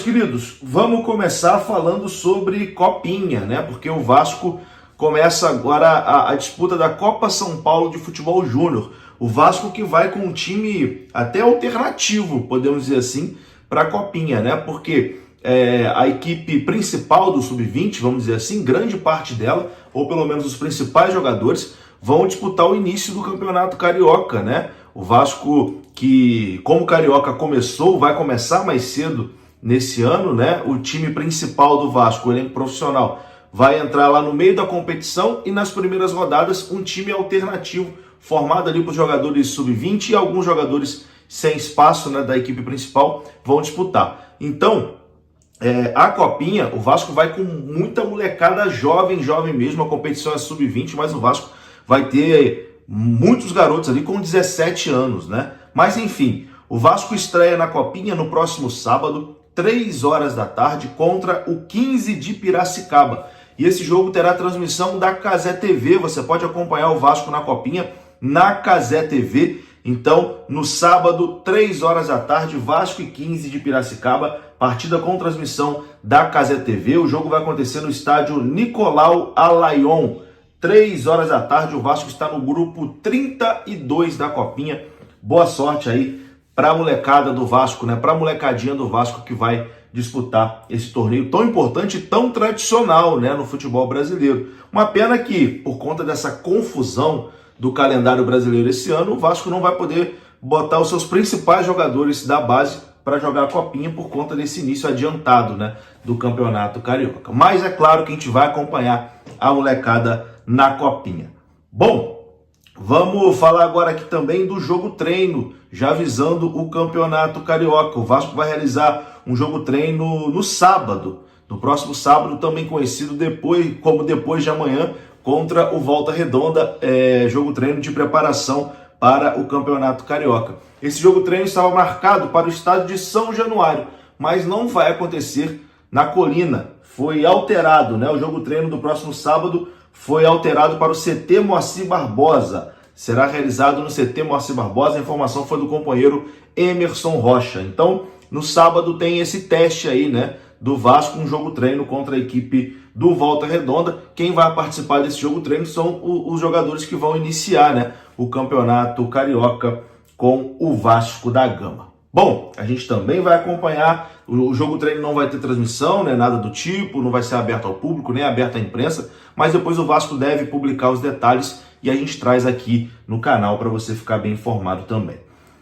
queridos, vamos começar falando sobre Copinha, né? Porque o Vasco começa agora a disputa da Copa São Paulo de Futebol Júnior. O Vasco que vai com um time até alternativo, podemos dizer assim, para a Copinha, né? Porque a equipe principal do Sub-20, vamos dizer assim, grande parte dela, ou pelo menos os principais jogadores, vão disputar o início do Campeonato Carioca, né? O Vasco que, como o Carioca começou, vai começar mais cedo nesse ano, né? O time principal do Vasco, o elenco profissional, vai entrar lá no meio da competição e nas primeiras rodadas um time alternativo, formado ali por jogadores Sub-20 e alguns jogadores sem espaço, né, da equipe principal vão disputar. Então, a Copinha, o Vasco vai com muita molecada jovem mesmo, a competição é Sub-20, mas o Vasco vai ter muitos garotos ali com 17 anos, né? Mas enfim, o Vasco estreia na Copinha no próximo sábado, 3 horas da tarde, contra o 15 de Piracicaba. E esse jogo terá transmissão da Cazé TV, você pode acompanhar o Vasco na Copinha na Cazé TV. Então, no sábado, 3 horas da tarde, Vasco e 15 de Piracicaba, partida com transmissão da Cazé TV. O jogo vai acontecer no estádio Nicolau Alayon. 3 horas da tarde, o Vasco está no grupo 32 da Copinha. Boa sorte aí para a molecada do Vasco, né? Para a molecadinha do Vasco que vai disputar esse torneio tão importante e tão tradicional, né, no futebol brasileiro. Uma pena que, por conta dessa confusão do calendário brasileiro esse ano, o Vasco não vai poder botar os seus principais jogadores da base para jogar a Copinha por conta desse início adiantado, né, do Campeonato Carioca. Mas é claro que a gente vai acompanhar a molecada na Copinha. Bom, vamos falar agora aqui também do jogo treino, já visando o Campeonato Carioca. O Vasco vai realizar um jogo treino no sábado, no próximo sábado, também conhecido como depois de amanhã, contra o Volta Redonda, jogo treino de preparação para o Campeonato Carioca. Esse jogo treino estava marcado para o estádio de São Januário, mas não vai acontecer na Colina. Foi alterado, né? O jogo treino do próximo sábado foi alterado para o CT Moacir Barbosa. Será realizado no CT Moacir Barbosa. A informação foi do companheiro Emerson Rocha. Então, no sábado tem esse teste aí, né, do Vasco, um jogo treino contra a equipe do Volta Redonda. Quem vai participar desse jogo treino são os jogadores que vão iniciar, né, o Campeonato Carioca com o Vasco da Gama. Bom, a gente também vai acompanhar, o jogo treino não vai ter transmissão, né, nada do tipo, não vai ser aberto ao público, nem aberto à imprensa, mas depois o Vasco deve publicar os detalhes e a gente traz aqui no canal para você ficar bem informado também.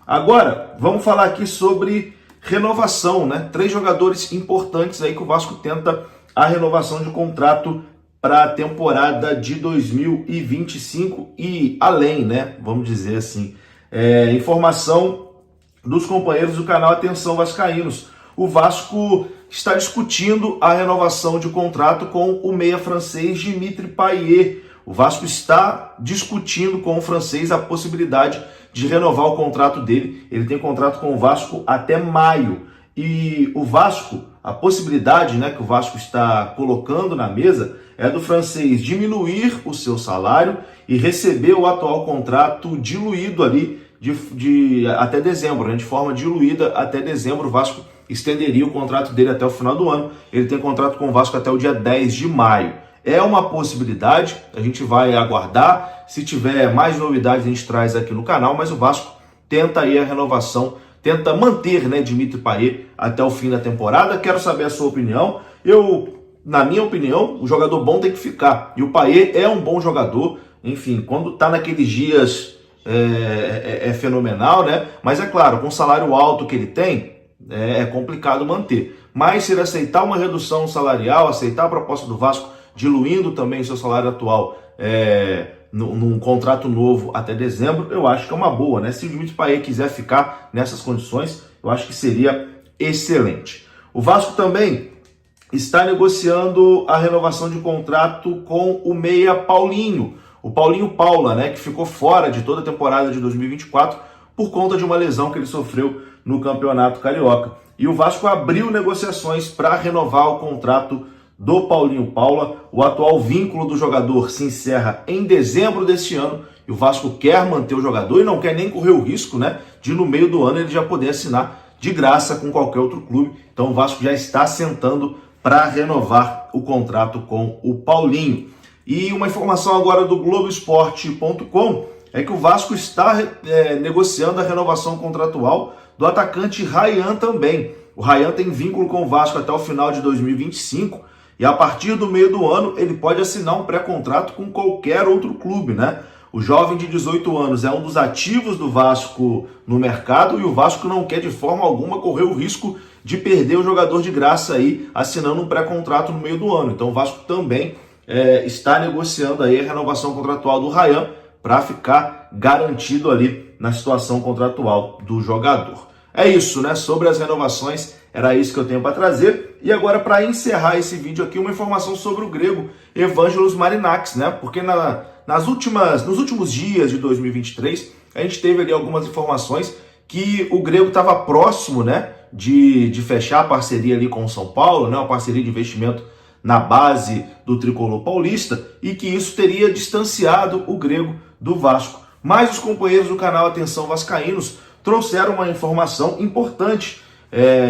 Agora, vamos falar aqui sobre renovação, né? 3 jogadores importantes aí que o Vasco tenta a renovação de contrato para a temporada de 2025 e além, né? Vamos dizer assim. Informação dos companheiros do canal Atenção Vascaínos. O Vasco está discutindo a renovação de contrato com o meia francês Dimitri Payet. O Vasco está discutindo com o francês a possibilidade de renovar o contrato dele. Ele tem contrato com o Vasco até maio. E o Vasco, a possibilidade, né, que o Vasco está colocando na mesa é do francês diminuir o seu salário e receber o atual contrato diluído ali até dezembro, né, de forma diluída até dezembro. O Vasco estenderia o contrato dele até o final do ano. Ele tem contrato com o Vasco até o dia 10 de maio. É uma possibilidade, a gente vai aguardar. Se tiver mais novidades, a gente traz aqui no canal, mas o Vasco tenta aí a renovação, tenta manter, né, Dimitri Payet até o fim da temporada. Quero saber a sua opinião. Na minha opinião, o jogador bom tem que ficar. E o Payet é um bom jogador, enfim, quando tá naqueles dias é fenomenal, né? Mas é claro, com o salário alto que ele tem, é complicado manter. Mas se ele aceitar uma redução salarial, aceitar a proposta do Vasco, diluindo também seu salário atual num contrato novo até dezembro, eu acho que é uma boa, né? Se o Dimitri Payet quiser ficar nessas condições, eu acho que seria excelente. O Vasco também está negociando a renovação de contrato com o meia Paulinho, o Paulinho Paula, né? Que ficou fora de toda a temporada de 2024 por conta de uma lesão que ele sofreu no Campeonato Carioca. E o Vasco abriu negociações para renovar o contrato do Paulinho Paula. O atual vínculo do jogador se encerra em dezembro deste ano e o Vasco quer manter o jogador e não quer nem correr o risco, né, de no meio do ano ele já poder assinar de graça com qualquer outro clube. Então o Vasco já está sentando para renovar o contrato com o Paulinho. E uma informação agora do Globoesporte.com é que o Vasco está negociando a renovação contratual do atacante Ryan também. O Ryan tem vínculo com o Vasco até o final de 2025 e a partir do meio do ano ele pode assinar um pré-contrato com qualquer outro clube, né? O jovem de 18 anos é um dos ativos do Vasco no mercado e o Vasco não quer de forma alguma correr o risco de perder o jogador de graça aí assinando um pré-contrato no meio do ano. Então o Vasco também está negociando aí a renovação contratual do Ryan para ficar garantido ali na situação contratual do jogador. É isso, né? Sobre as renovações, era isso que eu tenho para trazer. E agora, para encerrar esse vídeo aqui, uma informação sobre o grego Evangelos Marinakis, né? Porque nos últimos dias de 2023, a gente teve ali algumas informações que o grego estava próximo, né? De fechar a parceria ali com o São Paulo, né? Uma parceria de investimento na base do tricolor paulista e que isso teria distanciado o grego do Vasco. Mas os companheiros do canal Atenção Vascaínos trouxeram uma informação importante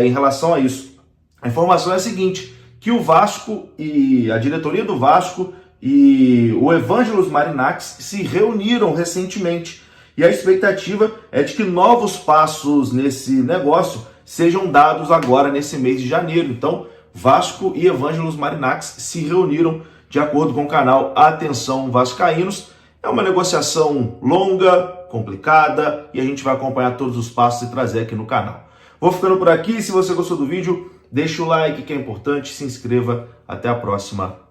em relação a isso. A informação é a seguinte, que o Vasco e a diretoria do Vasco e o Evangelos Marinakis se reuniram recentemente. E a expectativa é de que novos passos nesse negócio sejam dados agora nesse mês de janeiro. Então, Vasco e Evangelos Marinakis se reuniram de acordo com o canal Atenção Vascaínos. É uma negociação longa, complicada, e a gente vai acompanhar todos os passos e trazer aqui no canal. Vou ficando por aqui. Se você gostou do vídeo, deixa o like que é importante, se inscreva. Até a próxima.